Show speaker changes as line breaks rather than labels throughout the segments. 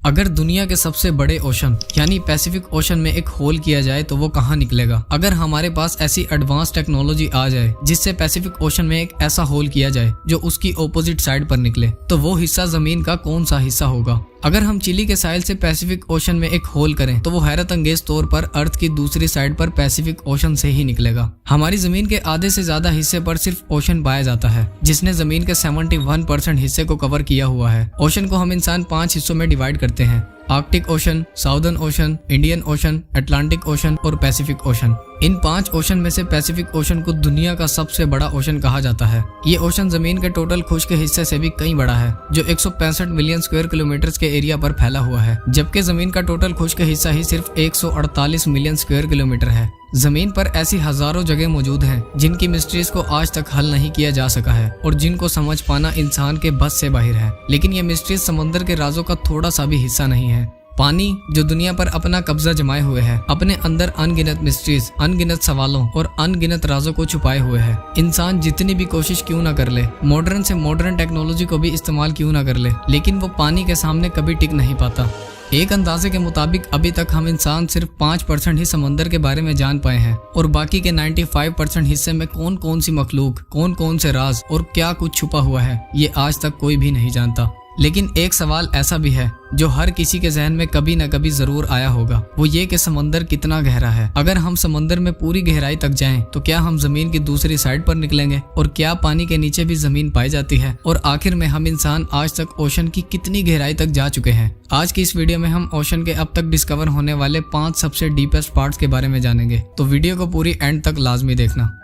अगर दुनिया के सबसे बड़े ओशन यानी पैसिफिक ओशन में एक होल किया जाए तो वो कहाँ निकलेगा। अगर हमारे पास ऐसी एडवांस टेक्नोलॉजी आ जाए जिससे पैसिफिक ओशन में एक ऐसा होल किया जाए जो उसकी ऑपोजिट साइड पर निकले, तो वो हिस्सा जमीन का कौन सा हिस्सा होगा। अगर हम चिली के साहिल से पैसिफिक ओशन में एक होल करें तो वो हैरत अंगेज तौर पर अर्थ की दूसरी साइड पर पैसिफिक ओशन से ही निकलेगा। हमारी जमीन के आधे से ज्यादा हिस्से पर सिर्फ ओशन पाया जाता है, जिसने जमीन के 71% हिस्से को कवर किया हुआ है। ओशन को हम इंसान 5 हिस्सों में डिवाइड करते हैं: Arctic ocean, southern ocean, Indian ocean, Atlantic ocean और पैसिफिक ओशन। इन 5 ओशन में से पैसिफिक ओशन को दुनिया का सबसे बड़ा ओशन कहा जाता है। ये ओशन जमीन के टोटल खुश्क हिस्से से भी कहीं बड़ा है, जो 165 मिलियन स्क्वायर किलोमीटर के एरिया पर फैला हुआ है, जबकि जमीन का टोटल खुश्क हिस्सा ही सिर्फ 148 मिलियन स्क्वायर किलोमीटर है। जमीन पर ऐसी हजारों जगह मौजूद हैं जिनकी मिस्ट्रीज को आज तक हल नहीं किया जा सका है और जिनको समझ पाना इंसान के बस से बाहर है। लेकिन ये मिस्ट्रीज समंदर के राजों का थोड़ा सा भी हिस्सा नहीं है। पानी जो दुनिया पर अपना कब्जा जमाए हुए है, अपने अंदर अनगिनत मिस्ट्रीज, अनगिनत सवालों और अनगिनत राजों को छुपाए हुए है। इंसान जितनी भी कोशिश क्यों ना कर ले, मॉडर्न से मॉडर्न टेक्नोलॉजी को भी इस्तेमाल क्यों ना कर ले, लेकिन वो पानी के सामने कभी टिक नहीं पाता। एक अंदाजे के मुताबिक अभी तक हम इंसान सिर्फ 5% ही समंदर के बारे में जान पाए हैं और बाकी के 95% हिस्से में कौन कौन सी मखलूक, कौन कौन से राज और क्या कुछ छुपा हुआ है, ये आज तक कोई भी नहीं जानता। लेकिन एक सवाल ऐसा भी है जो हर किसी के जहन में कभी न कभी जरूर आया होगा, वो ये कि समंदर कितना गहरा है। अगर हम समंदर में पूरी गहराई तक जाएं तो क्या हम जमीन की दूसरी साइड पर निकलेंगे, और क्या पानी के नीचे भी जमीन पाई जाती है, और आखिर में हम इंसान आज तक ओशन की कितनी गहराई तक जा चुके हैं। आज की इस वीडियो में हम ओशन के अब तक डिस्कवर होने वाले 5 सबसे डीपेस्ट पार्ट्स के बारे में जानेंगे, तो वीडियो को पूरी एंड तक लाजमी देखना।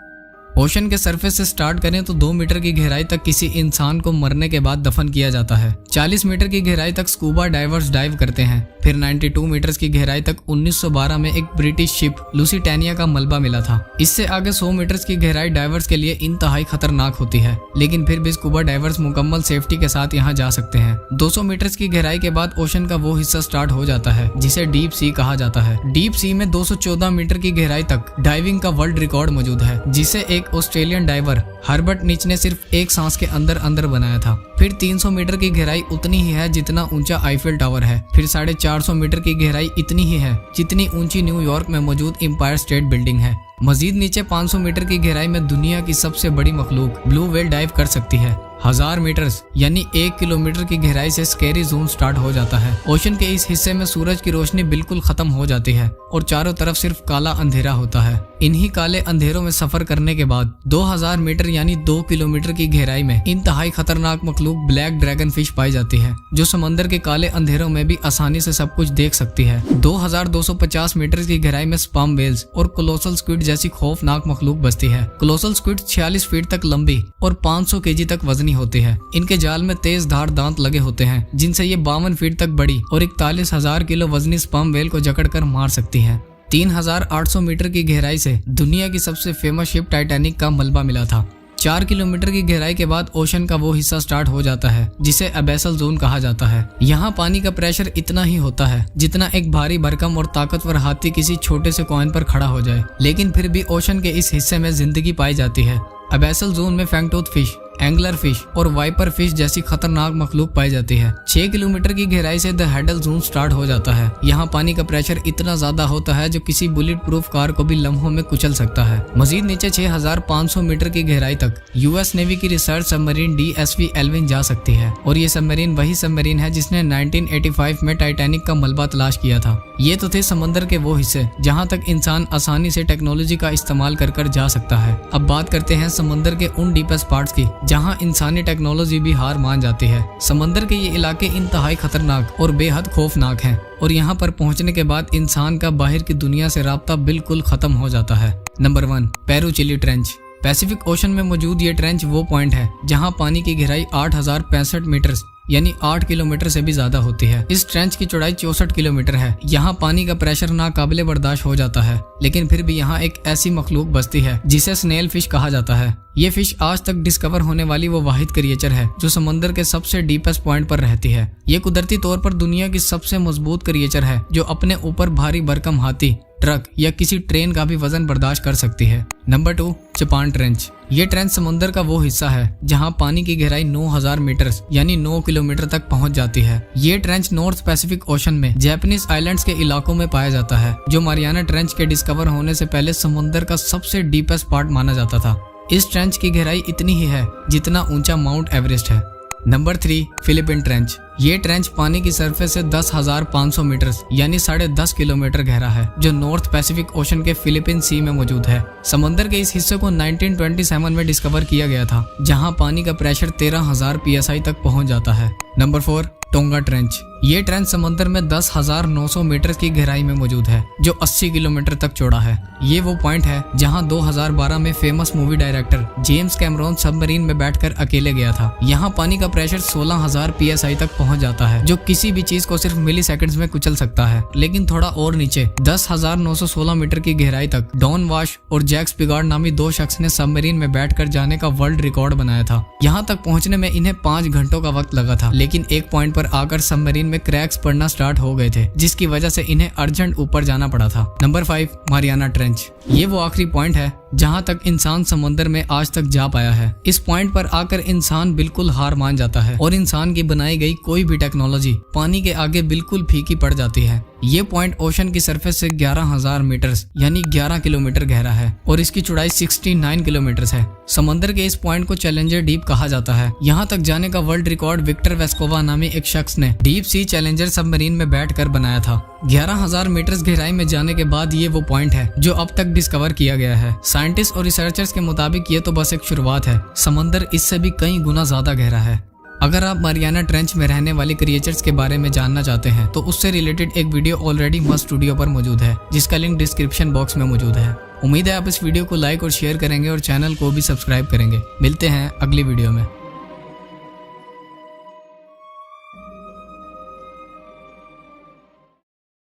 ओशन के सरफेस से स्टार्ट करें तो 2 मीटर की गहराई तक किसी इंसान को मरने के बाद दफन किया जाता है। 40 मीटर की गहराई तक स्कूबा डाइवर्स डाइव करते हैं। फिर 92 मीटर की गहराई तक 1912 में एक ब्रिटिश शिप लुसिटानिया का मलबा मिला था। इससे आगे 100 मीटर की गहराई डाइवर्स के लिए इंतहाई खतरनाक होती है, लेकिन फिर भी स्कूबा डाइवर्स मुकम्मल सेफ्टी के साथ यहाँ जा सकते हैं। 200 मीटर की गहराई के बाद ओशन का वो हिस्सा स्टार्ट हो जाता है जिसे डीप सी कहा जाता है। डीप सी में 214 मीटर की गहराई तक डाइविंग का वर्ल्ड रिकॉर्ड मौजूद है, जिसे एक ऑस्ट्रेलियन डाइवर हर्बर्ट नीच ने सिर्फ एक सांस के अंदर अंदर बनाया था। फिर 300 मीटर की गहराई उतनी ही है जितना ऊंचा आईफिल टावर है। फिर 450 मीटर की गहराई इतनी ही है जितनी ऊंची न्यूयॉर्क में मौजूद एम्पायर स्टेट बिल्डिंग है। मजीद नीचे 500 मीटर की गहराई में दुनिया की सबसे बड़ी मखलूक ब्लू व्हेल डाइव कर सकती है। 1000 मीटर यानी 1 किलोमीटर की गहराई से स्कैरी जोन स्टार्ट हो जाता है। ओशन के इस हिस्से में सूरज की रोशनी बिल्कुल खत्म हो जाती है और चारों तरफ सिर्फ काला अंधेरा होता है। इन्हीं काले अंधेरों में सफर करने के बाद 2000 मीटर यानी 2 किलोमीटर की गहराई में इंतहाई खतरनाक मखलूक ब्लैक ड्रैगन फिश पाई जाती है, जो समंदर के काले अंधेरों में भी आसानी से सब कुछ देख सकती है। 2250 मीटर की गहराई में स्पर्म वेल्स और कोलोसल स्क्विड जैसी खौफनाक मखलूक बसती है। कोलोसल स्क्विड 46 फीट तक लंबी और 500 केजी तक वजनी होती है। इनके जाल में तेज धार दांत लगे होते हैं, जिनसे ये 52 फीट तक बड़ी और 41,000 किलो वजनी स्पर्म वेल को जकड़कर मार सकती है। 3800 मीटर की गहराई से दुनिया की सबसे फेमस शिप टाइटैनिक का मलबा मिला था। 4 किलोमीटर की गहराई के बाद ओशन का वो हिस्सा स्टार्ट हो जाता है जिसे अबैसल जोन कहा जाता है। यहाँ पानी का प्रेशर इतना ही होता है जितना एक भारी भरकम और ताकतवर हाथी किसी छोटे से कॉइन पर खड़ा हो जाए, लेकिन फिर भी ओशन के इस हिस्से में जिंदगी पाई जाती है। अबैसल जोन में फैंगटूथ फिश, एंगलर फिश और वाइपर फिश जैसी खतरनाक मखलूक पाई जाती है। 6 किलोमीटर की गहराई से द हैडल जोन स्टार्ट हो जाता है। यहाँ पानी का प्रेशर इतना ज्यादा होता है जो किसी बुलेट प्रूफ कार को भी लम्हों में कुचल सकता है। मजीद नीचे 6500 मीटर की गहराई तक यूएस नेवी की रिसर्च सबमरीन DSV एल्विन जा सकती है, और ये सबमरीन वही सबमरीन है जिसने 1985 में टाइटैनिक का मलबा तलाश किया था। ये तो थे समंदर के वो हिस्से जहाँ तक इंसान आसानी से टेक्नोलॉजी का इस्तेमाल कर जा सकता है। अब बात करते हैं समंदर के उन डीपेस्ट पार्ट्स की जहां इंसानी टेक्नोलॉजी भी हार मान जाती है। समंदर के ये इलाके इंतहाई खतरनाक और बेहद खौफनाक हैं, और यहाँ पर पहुँचने के बाद इंसान का बाहर की दुनिया से राब्ता बिल्कुल खत्म हो जाता है। Number 1, Peru Chile trench. Pacific ocean में मौजूद ये ट्रेंच वो पॉइंट है जहाँ पानी की गहराई 8065 मीटर यानी 8 किलोमीटर से भी ज्यादा होती है। इस ट्रेंच की चौड़ाई 64 किलोमीटर है। यहाँ पानी का प्रेशर नाकाबिले बर्दाश्त हो जाता है, लेकिन फिर भी यहाँ एक ऐसी मखलूक बसती है जिसे स्नेल फिश कहा जाता है। ये फिश आज तक डिस्कवर होने वाली वो वाहिद क्रिएचर है जो समंदर के सबसे डीपेस्ट पॉइंट पर रहती है। ये कुदरती तौर पर दुनिया की सबसे मजबूत क्रिएचर है जो अपने ऊपर भारी भरकम हाथी, ट्रक या किसी ट्रेन का भी वजन बर्दाश्त कर सकती है। Number 2, Japan trench. ये ट्रेंच समंदर का वो हिस्सा है जहां पानी की गहराई 9000 मीटर यानी 9 किलोमीटर तक पहुंच जाती है। ये ट्रेंच नॉर्थ पैसिफिक ओशन में जापानीज आइलैंड्स के इलाकों में पाया जाता है, जो मारियाना ट्रेंच के डिस्कवर होने से पहले समंदर का सबसे डीपेस्ट पार्ट माना जाता था। इस ट्रेंच की गहराई इतनी ही है जितना ऊंचा माउंट एवरेस्ट है। Number 3, Philippine trench. ये ट्रेंच पानी की सरफेस से 10,500 मीटर यानी 10.5 किलोमीटर गहरा है, जो नॉर्थ पैसिफिक ओशन के फिलीपीन सी में मौजूद है। समंदर के इस हिस्से को 1927 में डिस्कवर किया गया था, जहां पानी का प्रेशर 13,000 psi तक पहुंच जाता है। Number 4, tonga trench. ये ट्रेंच समंदर में 10,900 मीटर की गहराई में मौजूद है, जो 80 किलोमीटर तक चौड़ा है। ये वो पॉइंट है जहां 2012 में famous movie director James Cameron submarine में बैठकर अकेले गया था। यहाँ पानी का प्रेशर 16,000 psi तक पहुंच जाता है, जो किसी भी चीज को सिर्फ मिली सेकंड्स में कुचल सकता है। लेकिन थोड़ा और नीचे 10,916 मीटर की गहराई तक डॉन वाश और जैक्स पिगार्ड नामी 2 शख्स ने सबमरीन में बैठकर जाने का वर्ल्ड रिकॉर्ड बनाया था। यहाँ तक पहुँचने में इन्हें 5 घंटों का वक्त लगा था, लेकिन एक पॉइंट पर आकर सबमरीन में क्रैक्स पड़ना स्टार्ट हो गए थे, जिसकी वजह से इन्हें अर्जेंट ऊपर जाना पड़ा था। Number 5, Mariana trench. ये वो आखिरी पॉइंट है जहां तक इंसान समंदर में आज तक जा पाया है। इस पॉइंट पर आकर इंसान बिल्कुल हार मान जाता है और इंसान की बनाई गई कोई भी टेक्नोलॉजी पानी के आगे बिल्कुल फीकी पड़ जाती है। ये पॉइंट ओशन की सरफेस से 11,000 मीटर यानी 11 किलोमीटर गहरा है और इसकी चौड़ाई 69 किलोमीटर है। समंदर के इस पॉइंट को चैलेंजर डीप कहा जाता है। यहाँ तक जाने का वर्ल्ड रिकॉर्ड विक्टर वेस्कोवा नामी एक शख्स ने डीप सी चैलेंजर सबमरीन में बैठकर बनाया था। 11,000 मीटर गहराई में जाने के बाद ये वो पॉइंट है जो अब तक डिस्कवर किया गया है। साइंटिस्ट और रिसर्चर्स के मुताबिक ये तो बस एक शुरुआत है, समंदर इससे भी कई गुना ज्यादा गहरा है। अगर आप मारियाना ट्रेंच में रहने वाले क्रिएचर्स के बारे में जानना चाहते हैं तो उससे रिलेटेड एक वीडियो ऑलरेडी मस्ट स्टूडियो पर मौजूद है, जिसका लिंक डिस्क्रिप्शन बॉक्स में मौजूद है। उम्मीद है आप इस वीडियो को लाइक और शेयर करेंगे और चैनल को भी सब्सक्राइब करेंगे। मिलते हैं अगली वीडियो में।